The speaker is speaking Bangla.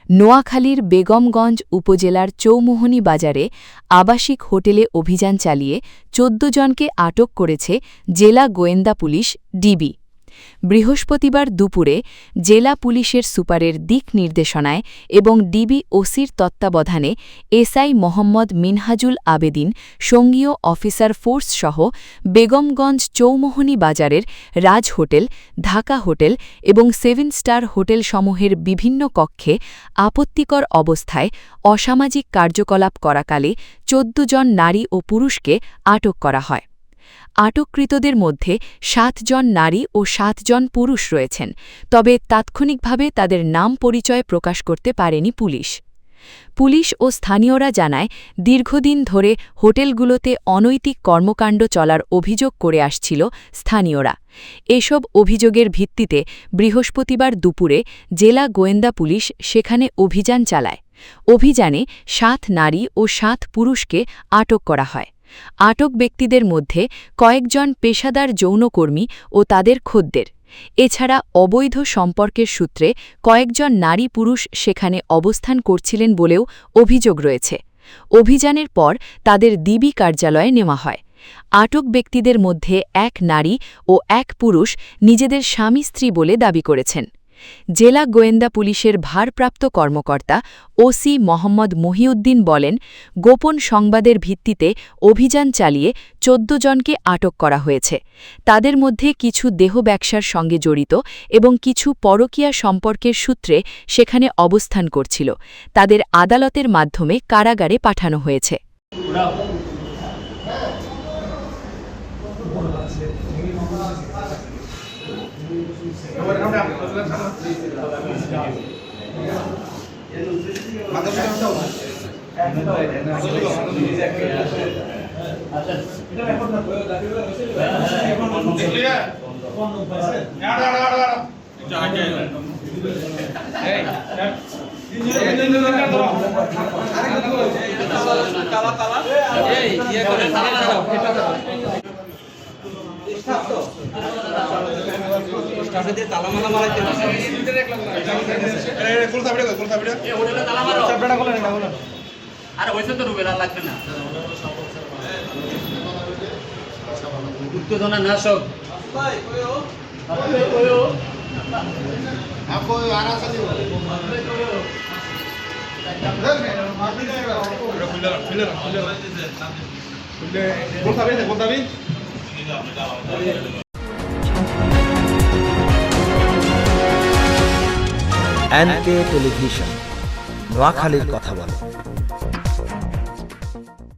নোয়াখালীর বেগমগঞ্জ উপজেলার চৌমোহনী বাজারে আবাসিক হোটেলে অভিযান চালিয়ে ১৪ জনকে আটক করেছে জেলা গোয়েন্দা পুলিশ ডিবি। বৃহস্পতিবার দুপুরে জেলা পুলিশের সুপারের দিক নির্দেশনায় এবং ডিবি ওসির তত্ত্বাবধানে এসআই মোহাম্মদ মিনহাজুল আবেদিন সঙ্গীয় অফিসার ফোর্সসহ বেগমগঞ্জ চৌমোহনী বাজারের রাজ হোটেল, ঢাকা হোটেল এবং 7 স্টার হোটেলসমূহের বিভিন্ন কক্ষে আপত্তিকর অবস্থায় অসামাজিক কার্যকলাপ করাকালে ১৪ জন নারী ও পুরুষকে আটক করা হয়। আটককৃতদের মধ্যে ৭ জন নারী ও ৭ জন পুরুষ রয়েছেন, তবে তাৎক্ষণিকভাবে তাদের নাম পরিচয় প্রকাশ করতে পারেনি পুলিশ। পুলিশ ও স্থানীয়রা জানায়, দীর্ঘদিন ধরে হোটেলগুলোতে অনৈতিক কর্মকাণ্ড চলার অভিযোগ করে আসছিল স্থানীয়রা। এসব অভিযোগের ভিত্তিতে বৃহস্পতিবার দুপুরে জেলা গোয়েন্দা পুলিশ সেখানে অভিযান চালায়। অভিযানে ৭ নারী ও ৭ পুরুষকে আটক করা হয়। আটক ব্যক্তিদের মধ্যে কয়েকজন পেশাদার যৌনকর্মী ও তাদের খদ্দের। এছাড়া অবৈধ সম্পর্কের সূত্রে কয়েকজন নারী পুরুষ সেখানে অবস্থান করছিলেন বলেও অভিযোগ রয়েছে। অভিযানের পর তাদের ডিবি কার্যালয়ে নেওয়া হয়। আটক ব্যক্তিদের মধ্যে ১ নারী ও ১ পুরুষ নিজেদের স্বামী স্ত্রী বলে দাবি করেছেন। জেলা গোয়েন্দা পুলিশের ভারপ্রাপ্ত কর্মকর্তা ওসি মোহাম্মদ মহিউদ্দিন বলেন, গোপন সংবাদের ভিত্তিতে অভিযান চালিয়ে ১৪ জনকে আটক করা হয়েছে। তাদের মধ্যে কিছু দেহ ব্যবসার সঙ্গে জড়িত এবং কিছু পরকীয়া সম্পর্কের সূত্রে সেখানে অবস্থান করছিল। তাদের আদালতের মাধ্যমে কারাগারে পাঠানো হয়েছে। উত্তেজনা নাশক এনকে টেলিভিশন, নোয়াখালীর কথা বলে।